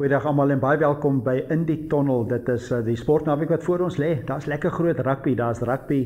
Goeiedag almal en baie welkom by In die Tunnel. Dit is die sportnaweek wat voor ons lê. Daar's lekker groot rugby,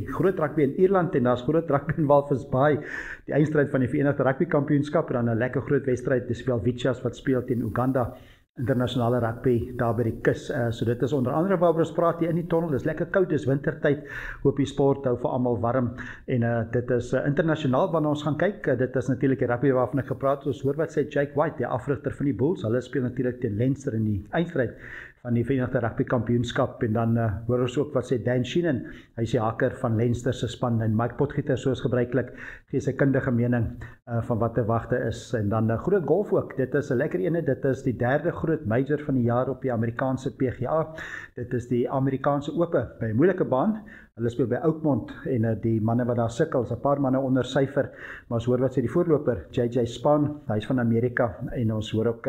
groot rugby in Ierland en daar's groot rugby in Walvis Bay. Die eindstryd van die Verenigde Rugby Kampioenskap en dan 'n lekker groot wedstryd, dis wel Witches wat speel teen Uganda. Internasionale rugby daar by die kus. So dit is onder andere waaroor ons praat hier in die tunnel. Dis lekker koud, dis wintertyd. Hoop die sport hou vir almal warm. En dit is internasionaal wanneer ons gaan kyk. Dit is natuurlik die rugby waarvan ek gepraat het. Ons hoor wat sê Jake White, die afrigter van die Bulls. Hulle speel natuurlik teen Leinster in die eindstryd van die Verenigde Rugby Kampioenskap. En dan hoor ons ook wat sê Dan Sheehan. Hy is die haker van Leinster se span en Mike Potgieter soos gebruiklik gee sy kundige mening van wat te wagte is. En dan groot golf ook. Dit is 'n lekker ene. Dit is die derde groot major van die jaar op die Amerikaanse PGA. Dit is die Amerikaanse Ope by 'n moeilike baan. Hulle speel by Oakmont en die manne wat daar sukkel, is 'n paar manne onder syfer, maar ons hoor wat sê die voorloper JJ Spahn, hy's van Amerika en ons hoor ook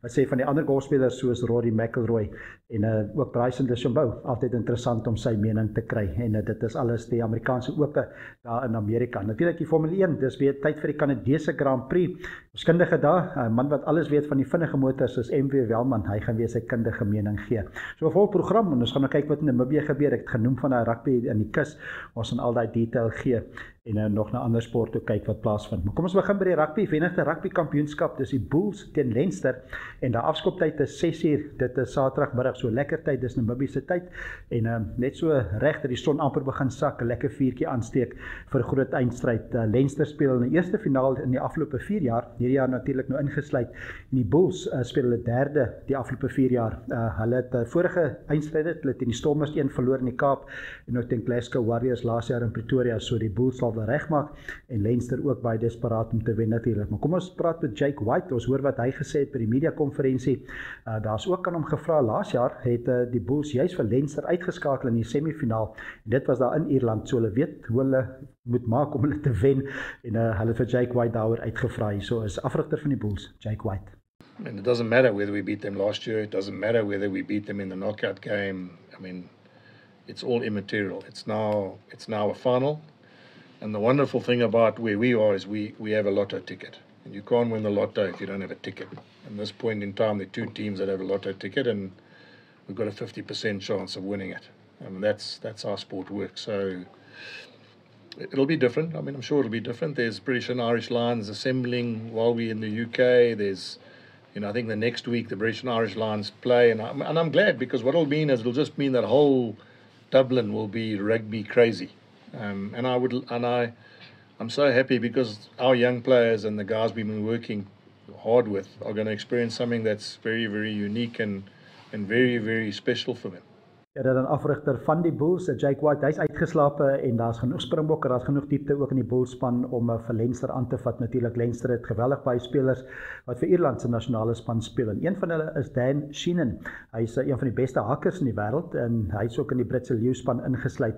wat sê van die ander golfspelers soos Rory McIlroy en ook Bryson DeChambeau. Altyd interessant om sy mening te kry en dit is alles die Amerikaanse Ope daar in Amerika. Natuurlik die Formule 1, dis weer tyd vir die Kanadese Grand Prix. Ons kundige daar, 'n man wat alles weet van die vinnige motors is MV Welman. Hy gaan weer sy kundige mening gee. So 'n vol program en ons gaan nou kyk wat in Namibië gebeur. Ek het genoem van daai rugby in die kus. Ons gaan al daai detail gee en nog na ander sporte kyk wat plaasvind. Maar kom ons begin by die rugby. Verenigde Rugby Kampioenskap. Dis die Bulls teen Leinster en die afskoptyd is 6:00. Dit is Saterdagmiddag, so lekker tyd. Dis Namibiese tyd en net so reg dat die son amper begin sak, 'n lekker vuurtjie aansteek vir groot eindstryd. Leinster speel in die eerste finaal in die afgelope 4 jaar. Hierdie jaar natuurlik nou ingesluit. En die Bulls speel hulle derde die afgelope 4 jaar. Hulle het vorige eindstryde, hulle teen die Stormers 1 verloor in die Kaap en ook teen Glasgow Warriors laas jaar in Pretoria. So die Bulls sal regmaak en Leinster ook baie desperaat om te wen natuurlik. Maar kom ons praat met Jake White. Ons hoor wat hy gesê het by die media konferensie. Daar's ook aan hom gevra, laas jaar het die Bulls juis vir Leinster uitgeskakel in die semifinaal en dit was daar in Ierland. So hulle weet hoe hulle moet maak om hulle te wen en hulle vir Jake White daaroor uitgevra. So is afrigter van die Bulls, Jake White. I mean, it doesn't matter whether we beat them last year. It doesn't matter whether we beat them in the knockout game. I mean, it's all immaterial. It's now a final. And the wonderful thing about where we are is we have a lotto ticket. And you can't win the lotto if you don't have a ticket. At this point in time, there are 2 teams that have a lotto ticket, and we've got a 50% chance of winning it. And that's how sport works. So it'll be different. I mean, I'm sure it'll be different. There's British and Irish Lions assembling while we're in the UK. There's, I think the next week the British and Irish Lions play. And I'm glad, because what it'll mean is it'll just mean that whole Dublin will be rugby crazy. I'm so happy because our young players and the guys we've been working hard with are going to experience something that's very, very unique and very, very special for them. Ja, dan afrigter van die Bulls, Jake White, hy's uitgeslape en daar's genoeg springbokke, daar's genoeg diepte ook in die Bulls span om vir Leinster aan te vat. Natuurlik Leinster het geweldig baie spelers wat vir Ierland se nasionale span speel. En een van hulle is Dan Sheehan. Hy's een van die beste hakkers in die wêreld en hy's ook in die Britse leeu span ingesluit.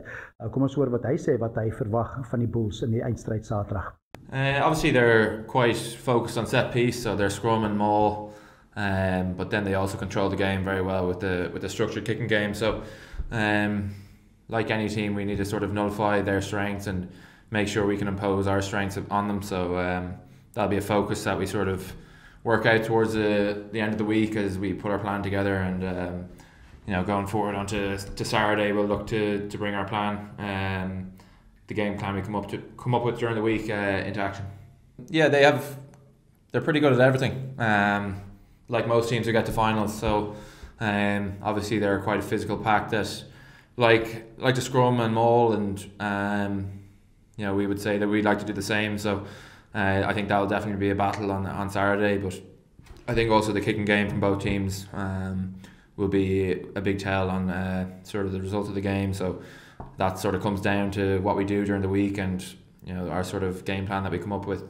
Kom ons hoor wat hy sê wat hy verwag van die Bulls in die eindstryd Saterdag. Obviously they're quite focused on set piece, so they're scrum and maul. But then they also control the game very well with the structured kicking game. So, like any team, we need to sort of nullify their strengths and make sure we can impose our strengths on them. So that'll be a focus that we sort of work out towards the end of the week as we put our plan together. And going forward onto Saturday, we'll look to bring our plan, the game plan we come up with during the week into action. Yeah, they're pretty good at everything. Like most teams who get to finals, so obviously they're quite a physical pack that like to scrum and maul, and we would say that we'd like to do the same. So I think that'll definitely be a battle on Saturday. But I think also the kicking game from both teams will be a big tell on sort of the result of the game. So that sort of comes down to what we do during the week and our sort of game plan that we come up with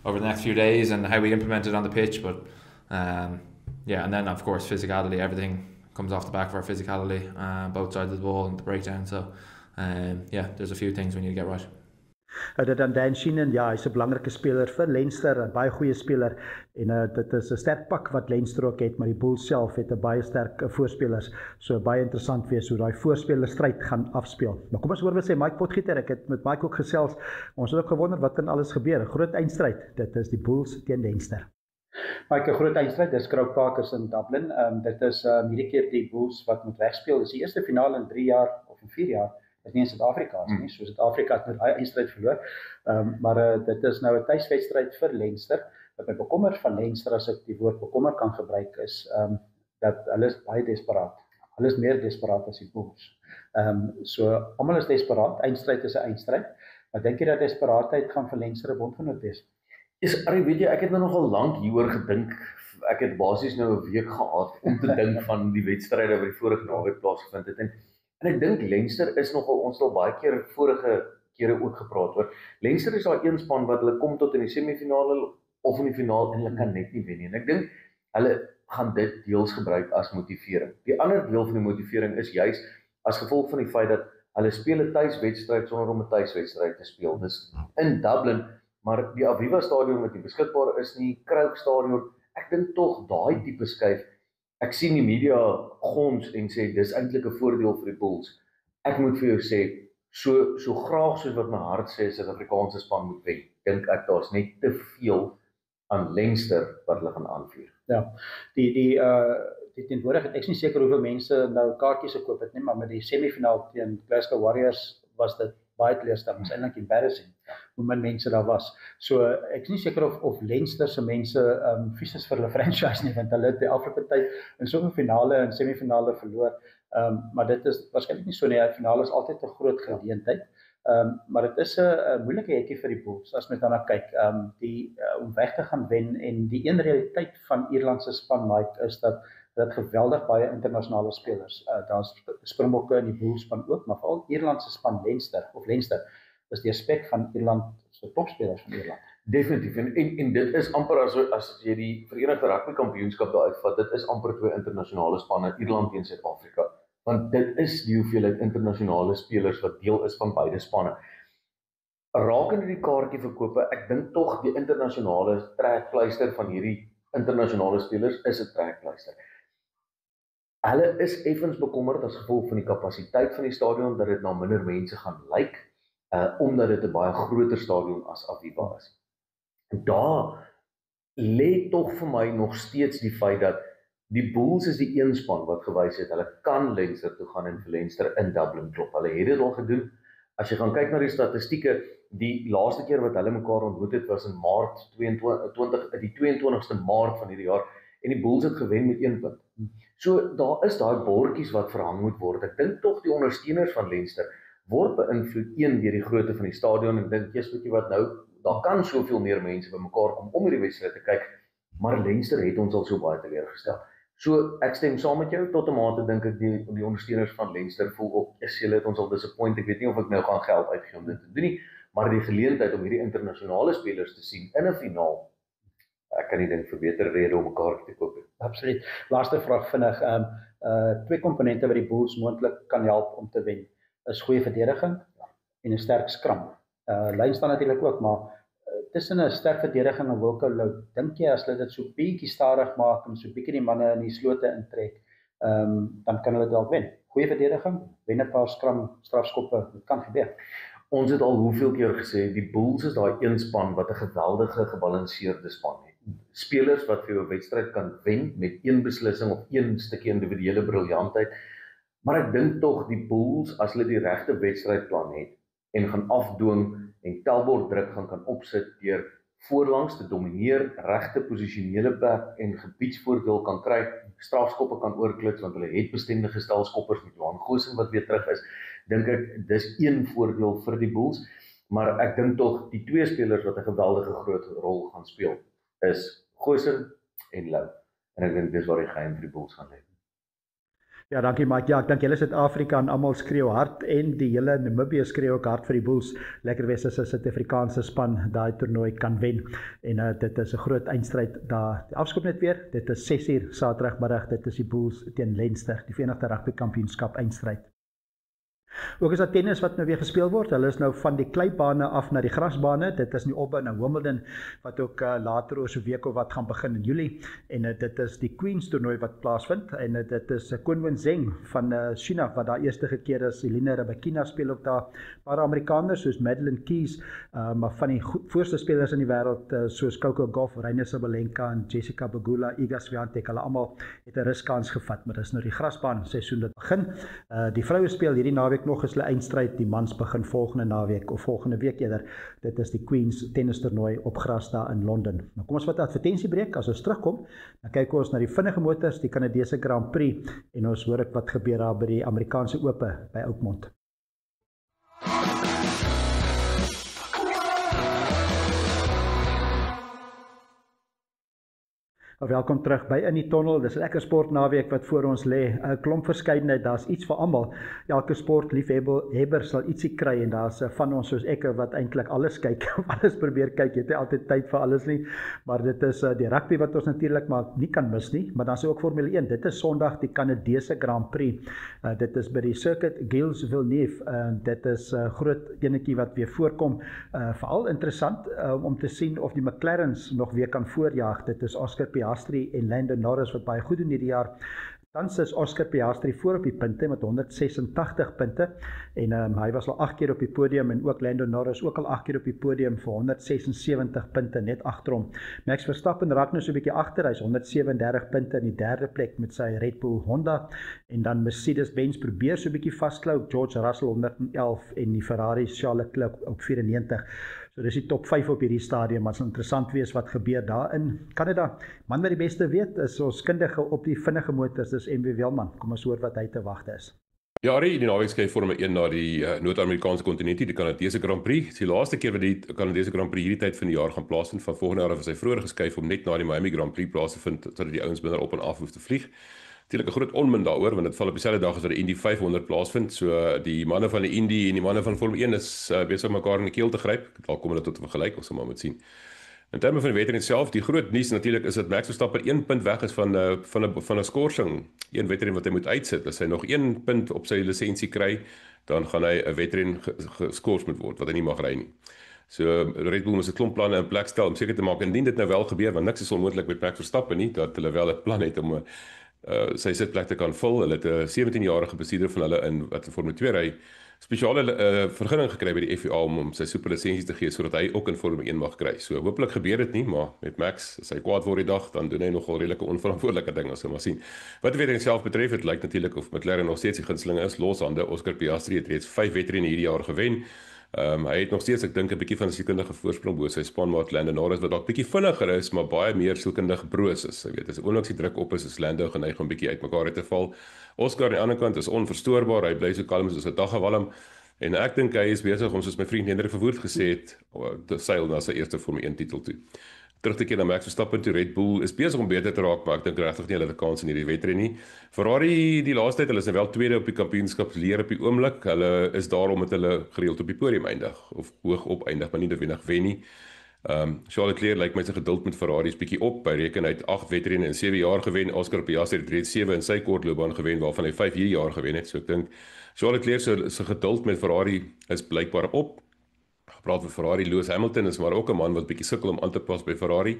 over the next few days and how we implement it on the pitch. But and then of course physicality, everything comes off the back of our physicality, both sides of the ball and the breakdown. So there's a few things we need to get right. Dit dan Dan Sheehan, ja, hy's 'n belangrike speler vir Leinster, 'n baie goeie speler en dit is 'n sterk pak wat Leinster ook het, maar die Bulls self het 'n baie sterk voorspelers. So baie interessant wees hoe daai voorspelerstryd gaan afspeel. Maar kom ons hoor wat sê Mike Potgieter. Ek het met Mike ook gesels. Ons het ook gewonder wat kan alles gebeur. 'n Groot eindstryd. Dit is die Bulls teen Leinster. Maar 'n groot eindstryd, dis Croke Park is in Dublin. Dit is hierdie keer die Bulls wat moet wegspeel. Dis die eerste finale in 3 jaar of in 4 jaar wat nie in Suid-Afrika is nie. So Suid-Afrika het met daai eindstryd verloor. Maar dit is nou 'n tuiswedstryd vir Leinster. Wat my bekommer van Leinster, as ek die woord bekommer kan gebruik, is dat hulle is baie desperaat. Hulle is meer desperaat as die Bulls. So almal is desperaat. Eindstryd is 'n eindstryd. Maar dink jy dat desperaatheid gaan vir Leinster 'n bondgenoot wees? Weet jy, ek het nou nogal lank hieroor gedink. Ek het basies nou 'n week gehad om te dink van die wedstryde wat die vorige naweek plaasgevind het. En ek dink Leinster is nogal, ons het al baie keer vorige kere ook gepraat oor. Leinster is daai een span wat hulle kom tot in die semifinale of in die finaal en hulle kan net nie wen nie. En ek dink hulle gaan dit deels gebruik as motivering. Die ander deel van die motivering is juis as gevolg van die feit dat hulle speel 'n tuiswedstryd sonder om 'n tuiswedstryd te speel. Dis in Dublin. Maar die Aviva stadion wat nie beskikbaar is nie, Croke stadion, ek dink tog daai tipe skuif. Ek sien die media gons en sê dis eintlik 'n voordeel vir die Bulls. Ek moet vir jou sê, so graag soos wat my hart sê Suid-Afrikaanse span moet wen, dink ek daar's net te veel aan Leinster wat hulle gaan aanvuur. Ja, die teenwoordig, ek is nie seker hoeveel mense nou kaartjies gekoop het nie, maar met die semifinaal teen Glasgow Warriors was dit baie teleurstellend, eintlik embarrassing hoe min mense daar was. So ek is nie seker of Leinster se mense vies is vir hulle franchise nie, want hulle het die afgelope tyd in soveel finale en semifinale verloor. Maar dit is waarskynlik nie so nie. Die finale is altyd 'n groot geleentheid. Maar dit is 'n moeilike hetjie vir die Bulls as mens daarna kyk. Om weg te gaan wen, en die een realiteit van Ierland se span, Mike, is dat dit geweldig baie internasionale spelers. Daar's Springbokke in die Bulls span ook, maar veral Ierland se span Leinster is die aspek van Ierland se topspelers van Ierland. Definitief. En dit is amper as jy die Verenigde Rugby Kampioenskap daar uitvat, dit is amper 2 internasionale spanne, Ierland teen Suid-Afrika. Want dit is die hoeveelheid internasionale spelers wat deel is van beide spanne. Rakende die kaartjieverkope, ek dink tog die internasionale trekpleister van hierdie internasionale spelers is 'n trekpleister. Hulle is effens bekommerd as gevolg van die kapasiteit van die stadion dat dit na minder mense gaan lyk, omdat dit 'n baie groter stadion as Aviva is. En daar lê tog vir my nog steeds die feit dat die Bulls is die een span wat gewys het hulle kan Leinster toe gaan en vir Leinster in Dublin klop. Hulle het dit al gedoen. As jy gaan kyk na die statistieke, die laaste keer wat hulle mekaar ontmoet het was in Maart 22ste Maart van hierdie jaar, en die Bulls het gewen met 1 punt. So daar is daai bordjies wat verhang moet word. Ek dink tog die ondersteuners van Leinster word beïnvloed deur die grootte van die stadion, en dink weet jy wat nou, daar kan soveel meer mense bymekaar kom om hierdie wedstryd te kyk, maar Leinster het ons al so baie teleurgestel. So ek stem saam met jou, tot 'n mate dink ek die ondersteuners van Leinster voel op, julle het ons al disappoint, ek weet nie of ek nou gaan geld uitgee om dit te doen nie, maar die geleentheid om hierdie internasionale spelers te sien in 'n finaal, ek kan nie dink vir beter rede om 'n kaartjie te koop nie. Absoluut. Laaste vraag vinnig, 2 komponente wat die Bulls moontlik kan help om te wen, is goeie verdediging en 'n sterk skram. Lyn staan natuurlik ook, maar tussen 'n sterk verdediging en Wilco Louw, dink jy as hulle dit so bietjie stadig maak en so bietjie die manne in die slote intrek, dan kan hulle dalk wen. Goeie verdediging, wen 'n paar strafskoppe, dit kan gebeur. Ons het al hoeveel keer gesê, die Bulls is daai een span wat 'n geweldige gebalanseerde span het. Spelers wat vir jou 'n wedstryd kan wen met een beslissing of een stukkie individuele briljantheid. Maar ek dink tog die Bulls, as hulle die regte wedstrydplan het en gaan afdwing en tellbord druk gaan kan opsit deur voorlangs te domineer, regte posisionele plek en gebiedsvoordeel kan kry, strafskoppe kan oorklits want hulle het bestendige stelskoppers met Johan Goosen wat weer terug is. Dink ek dis een voordeel vir die Bulls, maar ek dink tog die 2 spelers wat 'n geweldige groot rol gaan speel is Goosen en Louw. En ek dink dis waar die geheim vir die Bulls gaan lê. Ja, dankie Mike. Ja, ek dink julle Suid-Afrika en almal skreeu hard en die hele Namibië skreeu ook hard vir die Bulls. Lekker wees as 'n Suid-Afrikaanse span daai toernooi kan wen. En dit is 'n groot eindstryd daar. Die afskop net weer. Dit is 6:00 Saterdagmiddag. Dit is die Bulls teen Leinster, die Verenigde Rugby Kampioenskap eindstryd. Ook is daar tennis wat nou weer gespeel word. Hulle is nou van die kleibane af na die grasbane. Dit is nie opbou na Wimbledon wat ook later oor so 'n week of wat gaan begin in Julie. En dit is die Queens toernooi wat plaasvind en dit is Kunwen Zheng van China wat daar eerste keer is. Elina Rybakina speel ook daar. Paar Amerikaners soos Madeline Keys, maar van die voorste spelers in die wêreld soos Coco Gauff, Reina Sabalenka en Jessica Pegula, Iga Swiatek, hulle almal het 'n ruskans gevat, maar dis nou die grasbaan seisoen dit begin. Die vroue speel hierdie naweek nog is hulle eindstryd, die mans begin volgende naweek of volgende week eerder. Dit is die Queens tennis toernooi op gras daar in Londen. Nou kom ons vat 'n advertensiebreek. As ons terugkom, dan kyk ons na die vinnige motors, die Kanadese Grand Prix en ons hoor wat gebeur daar by die Amerikaanse Ope by Oudtshoorn. Welkom terug by In die Tunnel. Dis 'n lekker sportnaweek wat voor ons lê. 'n Klomp verskeidenheid, daar's iets vir almal. Elke sportliefhebber sal ietsie kry en daar's van ons soos ek wat eintlik alles kyk, alles probeer kyk. Jy het nie altyd tyd vir alles nie, maar dit is die rugby wat ons natuurlik maar nie kan mis nie, maar dan is ook Formule 1. Dit is Sondag die Kanadese Grand Prix. Dit is by die Circuit Gilles Villeneuve. Dit is groot enetjie wat weer voorkom. Veral interessant om te sien of die McLarens nog weer kan voorjaag. Dit is Oscar Piastri en Lando Norris wat baie goed doen hierdie jaar. Tans is Oscar Piastri voor op die punte met 186 punte en hy was al 8 keer op die podium en ook Lando Norris ook al 8 keer op die podium vir 176 punte net agter hom. Max Verstappen raak nou so 'n bietjie agter, hy's 137 punte in die derde plek met sy Red Bull Honda en dan Mercedes-Benz probeer so 'n bietjie vasklou, George Russell 111 en die Ferrari Charles Leclerc op 94. So dis die top 5 op hierdie stadium, maar het sal interessant wees wat gebeur daar in Kanada. Man wat die beste weet is ons kundige op die vinnige motors, dis MW Welman. Kom ons hoor wat hy te wagte is. Ja, die naweek skuif Formule 1 na die Noord-Amerikaanse kontinent, die Kanadese Grand Prix. Dit is die laaste keer wat die Kanadese Grand Prix hierdie tyd van die jaar gaan plaasvind. Van volgende jaar was hy vroeër geskuif om net na die Miami Grand Prix plaas te vind, sodat die ouens minder op en af hoef te vlieg. Natuurlik 'n groot onmin daaroor, want dit val op dieselfde dag as wat die Indy 500 plaasvind. So die manne van die Indy en die manne van Formule 1 is besig om mekaar in die keel te gryp. Dalk kom hulle tot 'n vergelyk, ons sal maar moet sien. In terme van die wedren self, die groot nuus natuurlik is dat Max Verstappen 1 punt weg is van 'n skorsing. Een wedren wat hy moet uitsit. As hy nog 1 punt op sy lisensie kry, dan gaan hy 'n wedren geskort moet word wat hy nie mag ry nie. So Red Bull moet 'n klomp planne in plek stel om seker te maak indien dit nou wel gebeur, want niks is onmoontlik met Max Verstappen nie, dat hulle wel 'n plan het om sy sitplek te kan vul. Hulle het 'n 17-jarige bestuurder van hulle in wat in Formule 2 ry, spesiale vergunning gekry by die FIA om sy superlisensie te gee sodat hy ook in Formule 1 mag kry. So hopelik gebeur dit nie, maar met Max, as hy kwaad word die dag, dan doen hy nogal redelike onverantwoordelike dinge, as jy maar sien. Wat weer self betref, dit lyk natuurlik of McLaren nog steeds die gunsteling is. Loshande, Oscar Piastri het reeds 5 wedrenne hierdie jaar gewen. Hy het nog steeds, ek dink, 'n bietjie van 'n sielkundige voorsprong bo sy spanmaat Lando Norris wat dalk bietjie vinniger is, maar baie meer sielkundig broos is. Jy weet, as oomblik die druk op is Lando geneig om bietjie uitmekaar te val. Oscar aan die ander kant is onverstoorbaar. Hy bly so kalm soos 'n daggewalm. En ek dink hy is besig om, soos my vriend Hendrik Verwoerd gesê het, te seil na sy eerste Formule 1 titel toe. Terug te keer na Max Verstappen toe. Red Bull is besig om beter te raak, maar ek dink regtig nie hulle het 'n kans in hierdie wedren nie. Ferrari die laaste tyd, hulle is nou wel tweede op die kampioenskapsleer op die oomblik. Hulle is daarom met hulle gereeld op die podium eindig of hoog op eindig, maar nie noodwendig wen nie. Charles Leclerc lyk my sy geduld met Ferrari is bietjie op. Hy reken uit 8 wedrenne in 7 jaar gewen. Oscar Piastri het reeds 7 in sy kort loopbaan gewen, waarvan hy 5 hierdie jaar gewen het. So ek dink Charles Leclerc se geduld met Ferrari is blykbaar op. Gepraat van Ferrari, Lewis Hamilton is maar ook 'n man wat bietjie sukkel om aan te pas by Ferrari,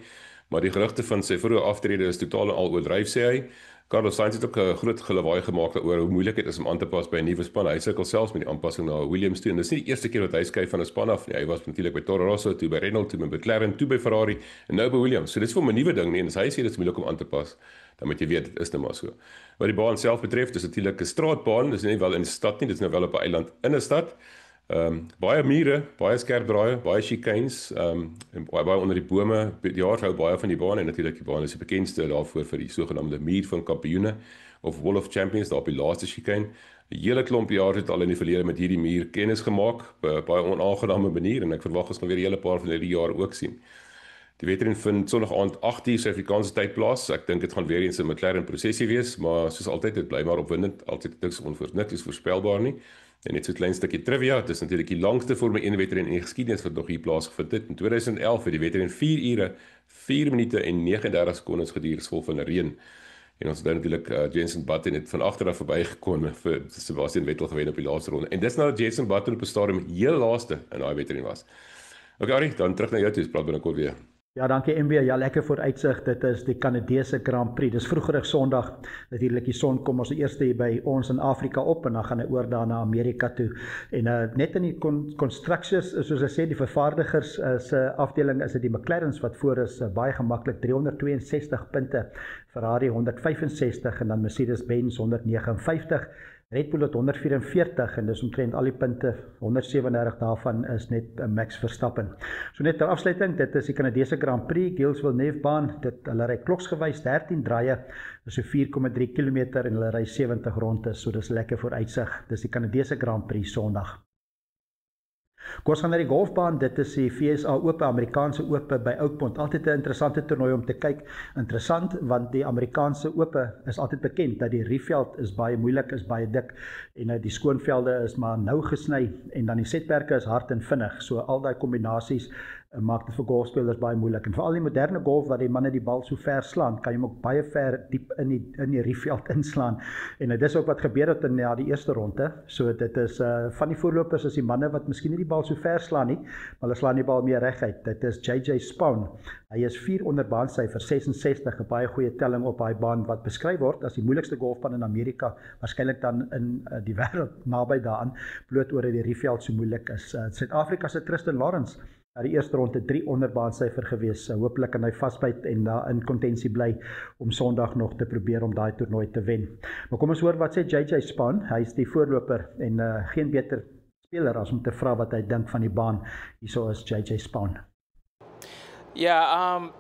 maar die gerugte van sy vroeë aftrede is totaal en al oordryf, sê hy. Carlos Sainz het ook 'n groot gelawaai gemaak oor hoe moeilik dit is om aan te pas by 'n nuwe span. Hy sukkel selfs met die aanpassing na Williams toe en dis nie die eerste keer wat hy skuif van 'n span af nie. Hy was natuurlik by Toro Rosso, toe by Renault, toe by McLaren, toe by Ferrari en nou by Williams. So dis vir hom 'n nuwe ding nie en as hy sê dit is moeilik om aan te pas, dan moet jy weet dit is nou maar so. Wat die baan self betref, dis natuurlik 'n straatbaan, dis nie wel in die stad nie, dis nou wel op 'n eiland in 'n stad. Baie mure, baie skerp draaie, baie chicanes, en baie onder die bome. Die jaar hou baie van die baan en natuurlik die baan is die bekendste daarvoor vir die sogenaamde muur van kampioene of Wall of Champions, daar op die laaste chicane. 'n Hele klomp jaar het al in die verlede met hierdie muur kennis gemaak, op baie onaangename manier en ek verwag ons gaan weer 'n hele paar van hierdie jaar ook sien. Die wedren vind Sondag aand 8:00 Suid-Afrikaanse tyd plaas. Ek dink dit gaan weer eens 'n McLaren prosesie wees, maar soos altyd dit bly maar opwindend, altyd niks is voorspelbaar nie. En net so 'n klein stukkie trivia, dit is natuurlik die langste Formule 1 wedren in die geskiedenis wat nog hier plaasgevind het. In 2011 het die wedren 4 ure, 4 minute en 39 sekondes geduur, vol van reën. En ons het nou natuurlik Jenson Button het van agter af verbygekom vir Sebastian Vettel gewen op die laaste ronde. En dis nadat Jenson Button op 'n stadium heel laaste in daai wedren was. Okay, Arie, dan terug na jou toe, praat binnekort weer. Ja, dankie MB. Ja, lekker vooruitsig. Dit is die Kanadese Grand Prix. Dis vroegerig Sondag. Natuurlik die son kom ons eers hier by ons in Afrika op en dan gaan hy oor daar na Amerika toe. En net in die constructors, soos ek sê, die vervaardigers se afdeling is dit die McLarens wat voor is, baie gemaklik 362 punte, Ferrari 165 en dan Mercedes-Benz 159. Red Bull het 144 en dis omtrent al die punte, 137 daarvan is net Max Verstappen. So net ter afsluiting, dit is die Kanadese Grand Prix, Gilles Villeneuve baan, hulle ry kloksgewys 13 draaie, so 4,3 km en hulle ry 70 rondes, so dis lekker vooruitsig. Dis die Kanadese Grand Prix Sondag. Kom ons gaan na die golfbaan, dit is die FSA Ope, Amerikaanse Ope by Oakmont. Altyd 'n interessante toernooi om te kyk. Interessant, want die Amerikaanse Ope is altyd bekend dat die rieveld is baie moeilik, is baie dik en die skoonvelde is maar nou gesny en dan die setperke is hard en vinnig. So al daai kombinasies maak dit vir golfspelers baie moeilik. En veral die moderne golf waar die manne die bal so ver slaan, kan jy hom ook baie ver diep in die rieveld inslaan. En dit is ook wat gebeur het in die eerste ronde. So dit is van die voorlopers is die manne wat miskien nie die bal so ver slaan nie, maar hulle slaan die bal meer reguit. Dit is JJ Spaun. Hy is 4 onder baansyfer 66, 'n baie goeie telling op daai baan wat beskryf word as die moeilikste golfbaan in Amerika, waarskynlik dan in die wêreld naby daaraan, bloot oor dat die rieveld so moeilik is. Suid-Afrika se Tristan Lawrence die eerste ronde 3 onder baansyfer gewees. Hoopelik kan hy vasbyt en daar in kontensie bly om Sondag nog te probeer om daai toernooi te wen. Maar kom ons hoor wat sê JJ Spaun. Hy is die voorloper en geen beter speler as om te vra wat hy dink van die baan. Hierso is JJ Spaun. Yeah,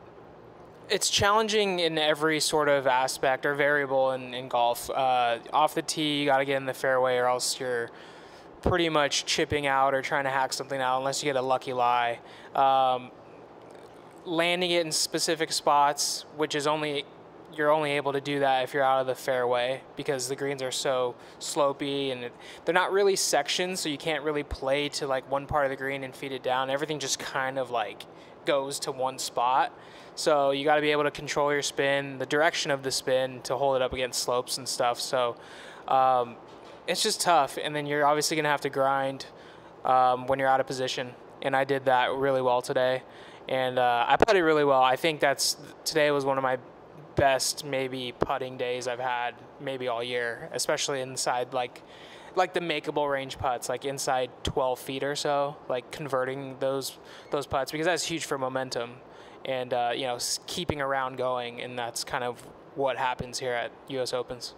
it's challenging in every sort of aspect or variable in golf. Off the tee, you got to get in the fairway or else you're pretty much chipping out or trying to hack something out unless you get a lucky lie. Landing it in specific spots, which is you're only able to do that if you're out of the fairway because the greens are so slopey and they're not really sections, so you can't really play to like one part of the green and feed it down. Everything just kind of like goes to one spot. So you got to be able to control your spin, the direction of the spin to hold it up against slopes and stuff. So it's just tough, and then you're obviously going to have to grind when you're out of position, and I did that really well today, and I putted really well. I think today was one of my best maybe putting days I've had maybe all year, especially inside like the makeable range putts, like inside 12 feet or so, like converting those putts, because that's huge for momentum and keeping a round going, and that's kind of what happens here at US Opens.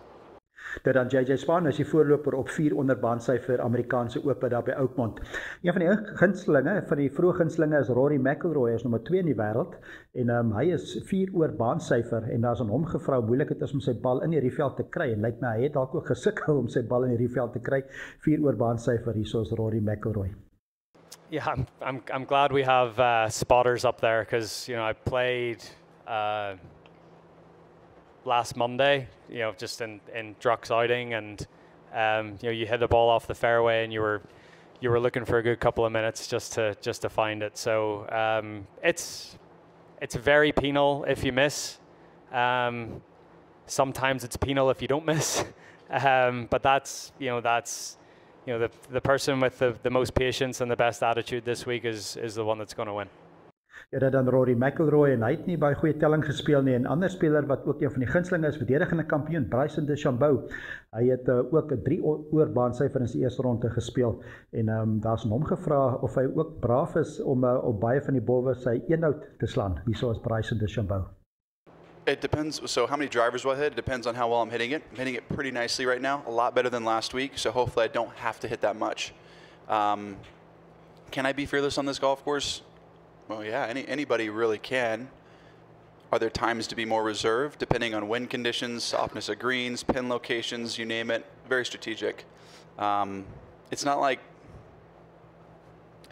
Dit dan JJ Spaun is die voorloper op 4 onder baansyfer Amerikaanse Ope daar by Oakmont. Een van die gunstelinge, van die vroeë gunstelinge is Rory McIlroy, is nommer 2 in die wêreld en hy is 4 oor baansyfer en daar's aan hom gevra hoe moeilik dit is om sy bal in die rieveld te kry en lyk my hy het dalk ook gesukkel om sy bal in die rieveld te kry. 4 oor baansyfer, hierso is Rory McIlroy. Yeah, I'm glad we have spotters up there because I played last Monday, just in Druck's outing, and you hit the ball off the fairway, and you were looking for a good couple of minutes just to find it. So it's very penal if you miss. Sometimes it's penal if you don't miss, but that's the person with the most patience and the best attitude this week is the one that's going to win. Ja, dat dan Rory McIlroy en hy het nie baie goeie telling gespeel nie. En ander speler wat ook een van die gunstelinge is, verdedigende kampioen, Bryson DeChambeau. Hy het ook 'n 3 oor baansyfer in sy eerste ronde gespeel en daar's hom gevra of hy ook braaf is om op baie van die bolwe sy eenhout te slaan. Hierso is Bryson DeChambeau. It depends. So how many drivers will I hit? It depends on how well I'm hitting it. I'm hitting it pretty nicely right now, a lot better than last week. So hopefully I don't have to hit that much. Can I be fearless on this golf course? Well, yeah, anybody really can. Are there times to be more reserved, depending on wind conditions, softness of greens, pin locations, you name it? Very strategic. It's not like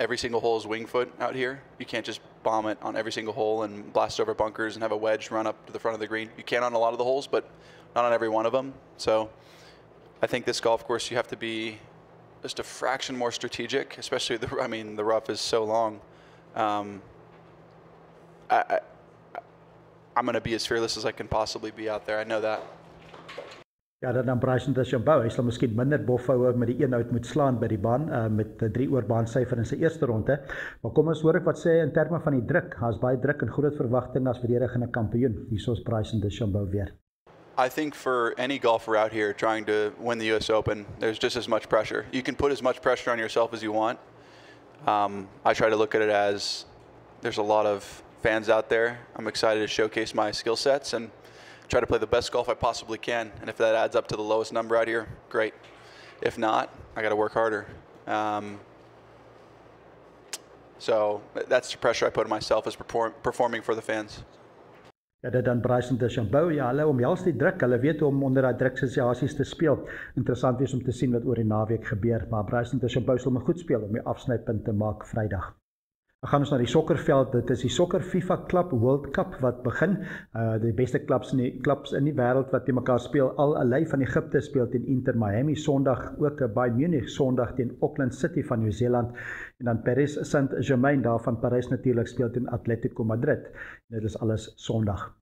every single hole is wing foot out here. You can't just bomb it on every single hole and blast over bunkers and have a wedge run up to the front of the green. You can on a lot of the holes, but not on every one of them. So I think this golf course, you have to be just a fraction more strategic, especially the rough is so long. I'm going to be as fearless as I can possibly be out there. I know that. Ja, dan Bryson DeChambeau, hy sal miskien minder bofhouer met die een-out moet slaan by die baan, met 3 oor baansyfer in sy eerste ronde. Maar kom ons hoor ek wat sê in terme van die druk. Daar's baie druk en groot verwagting as verdedigende kampioen. Hier is Bryson DeChambeau weer. I think for any golfer out here trying to win the US Open, there's just as much pressure. You can put as much pressure on yourself as you want. I try to look at it as there's a lot of fans out there. I'm excited to showcase my skill sets and try to play the best golf I possibly can. And if that adds up to the lowest number out here, great. If not, I got to work harder. So that's the pressure I put on myself, is performing for the fans. Ja, dit dan Bryson DeChambeau, ja, hulle omhels die druk, hulle weet hoe om onder daai druksituasies te speel. Interessant wees om te sien wat oor die naweek gebeur, maar Bryson DeChambeau sal goed speel om die afsnypunt te maak Vrydag. Dan gaan ons na die sokkerveld. Dit is die Sokker FIFA Club World Cup wat begin. Die beste clubs in die wêreld wat teen mekaar speel. Al Ahly van Egipte speel teen Inter Miami Sondag, ook Bayern Munich Sondag teen Auckland City van Nieu-Seeland, en dan Paris Saint-Germain daar van Parys natuurlik speel teen Atletico Madrid. Dit is alles Sondag.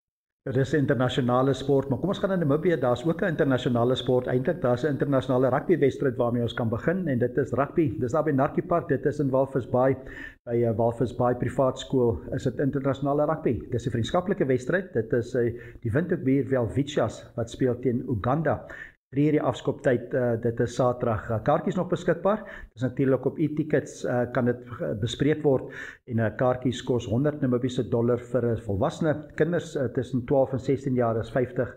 Dit is 'n internasionale sport, maar kom ons gaan na Namibië. Daar's ook 'n internasionale sport. Eintlik daar's 'n internasionale rugbywedstryd waarmee ons kan begin, en dit is rugby. Dis daar by Narkie Park. Dit is in Walvis Bay, by Walvis Bay Privaat Skool. Is dit internasionale rugby? Dis 'n vriendskaplike wedstryd. Dit is die Windhoek Welwitschas wat speel teen Uganda. 3 uur die afskoptyd, dit is Saterdag. Kaartjies nog beskikbaar. Dis natuurlik op e-tickets kan dit bespreek word, en kaartjies kos $100 vir 'n volwassene. Kinders tussen 12 en 16 jaar is $50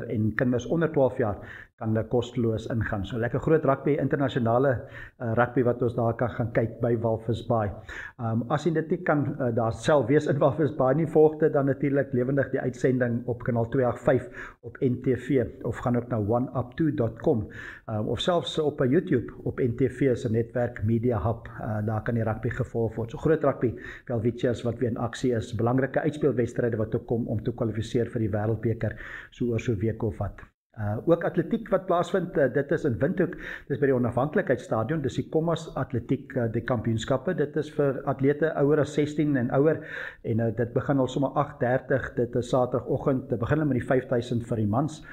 en kinders onder 12 jaar kan kosteloos ingaan. So lekker groot rugby, internasionale rugby wat ons daar kan gaan kyk by Walvis Bay. As jy dit nie kan daar self wees in Walvis Bay nie, volg dit dan natuurlik lewendig die uitsending op kanaal 285 op NTV, of gaan ook na oneup2.com, of selfs op YouTube op NTV se netwerk Media Hub. Daar kan die rugby gevolg word. So groot rugby, Welwitschas wat weer in aksie is, belangrike uitspeelwedstryde wat ook kom om te kwalifiseer vir die wêreldbeker so oor so 'n week of wat. Ook atletiek wat plaasvind, dit is in Windhoek, dis by die Onafhanklikheidsstadion, dis die Kommas Atletiek, die kampioenskappe. Dit is vir atlete ouer as 16 en ouer, en dit begin al sommer 8:30, dit is Saterdagoggend, dit begin met die 5000 vir die mans,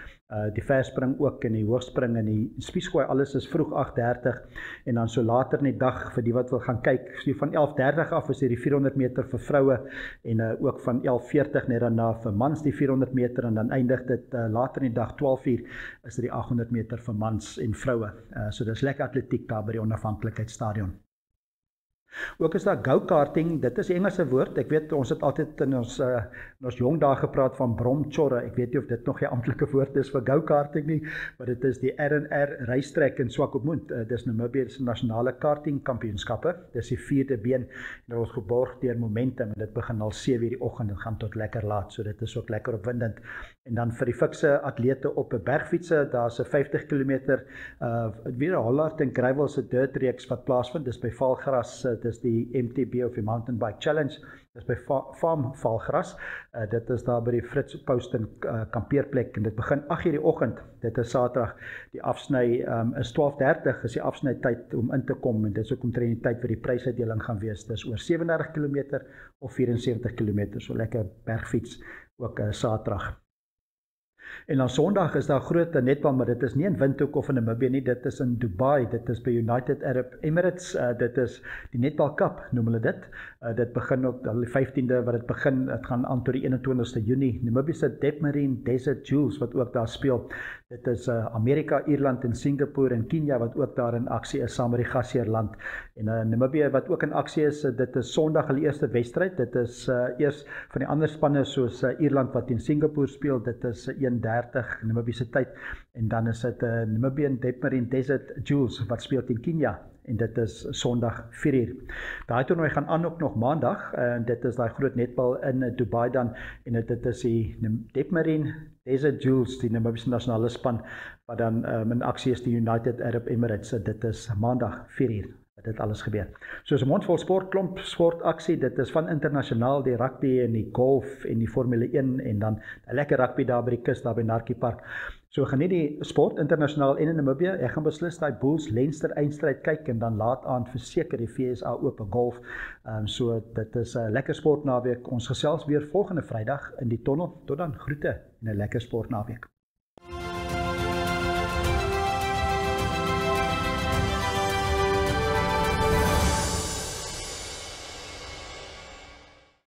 die verspring ook, en die hoogspring en die spiesgooi, alles is vroeg 8:30, en dan so later in die dag, vir die wat wil gaan kyk, so van 11:30 af is die 400 meter vir vroue, en ook van 11:40 net daarna vir mans die 400 meter, en dan eindig dit later in die dag 12 uur is dit die 800 meter vir mans en vroue. So dis lekker atletiek daar by die Onafhanklikheidsstadion. Ook is daar go-karting, dit is 'n Engelse woord. Ek weet ons het altyd in ons jong dae gepraat van bromchorre. Ek weet nie of dit nog 'n amptelike woord is vir go-karting nie, maar dit is die R&R rystrek in Swakopmund. Dis Namibië se nasionale karting kampioenskappe. Dis die 4de been en dit word geborg deur Momentum, en dit begin al 7 uur die oggend en gaan tot lekker laat. So dit is ook lekker opwindend. En dan vir die fikse atlete op 'n bergfietsse, daar's 'n 50 km weer 'n Hollard en Gravel se dirt reeks wat plaasvind. Dis by Valgras. Dis die MTB of die Mountain Bike Challenge, dis by Farm Valgras, dit is daar by die Fritz Posten kampeerplek, en dit begin 8 uur die oggend, dit is Saterdag, die afsny is 12:30, is die afsnytyd om in te kom, en dit is ook omtrent die tyd vir die prysuitdeling gaan wees, dis oor 37 km of 74 km, so lekker bergfiets, ook Saterdag. En dan Sondag is daar groot netbal, maar dit is nie in Windhoek of in Namibië nie, dit is in Dubai, dit is by United Arab Emirates, dit is die Netbal Cup, noem hulle dit. Dit begin ook al die 15de wat dit begin, dit gaan aan tot die 21ste Junie. Namibië se Debmarine Desert Jewels wat ook daar speel. Dit is Amerika, Ierland en Singapore en Kenia wat ook daar in aksie is saam met die gasheerland. En Namibië wat ook in aksie is, dit is Sondag hulle eerste wedstryd. Dit is eers van die ander spanne soos Ierland wat teen Singapore speel, dit is 1:30 Namibië se tyd, en dan is dit Namibian Debmarine Desert Jewels wat speel teen Kenia, en dit is Sondag 4 uur. Daai toernooi gaan aan ook nog Maandag, en dit is daai groot netbal in Dubai dan, en dit is die Debmarine Desert Jewels, die Namibiese nasionale span wat dan in aksie is, die United Arab Emirates. Dit is Maandag 4 uur dit alles gebeur. So 'n mondvol sportklomp, sportaksie, dit is van internasionaal die rugby en die golf en die Formule 1 en dan 'n lekker rugby daar by die kus daar by Narkie Park. So geniet die sport internasionaal en in Namibië. Ek gaan beslis daai Bulls Leinster eindstryd kyk en dan laat aand verseker die FSA Open Golf. So dit is 'n lekker sportnaweek. Ons gesels weer volgende Vrydag in die tonnel. Tot dan, groete en 'n lekker sportnaweek.